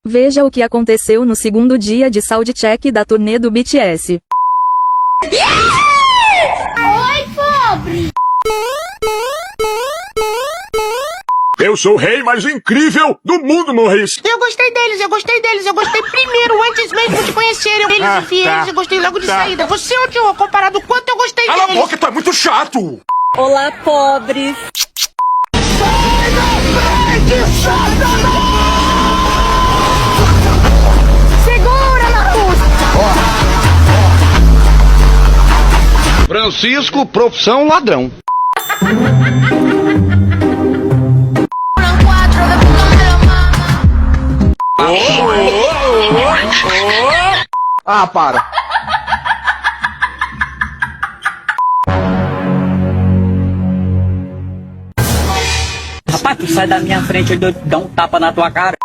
Veja o que aconteceu no segundo dia de soundcheck da turnê do BTS. Oi, pobre! Eu sou o rei mais incrível do mundo, Morris. Eu gostei deles. Eu gostei primeiro, antes mesmo de conhecerem eles e vi eles, eu gostei logo de saída. Você, ô tio, comparado com quanto eu gostei Cala a deles. boca, tu é muito chato. Olá, pobres. Segura, Larusso! Francisco, profissão ladrão. Ah, para. Rapaz, tu sai da minha frente, eu dou um tapa na tua cara.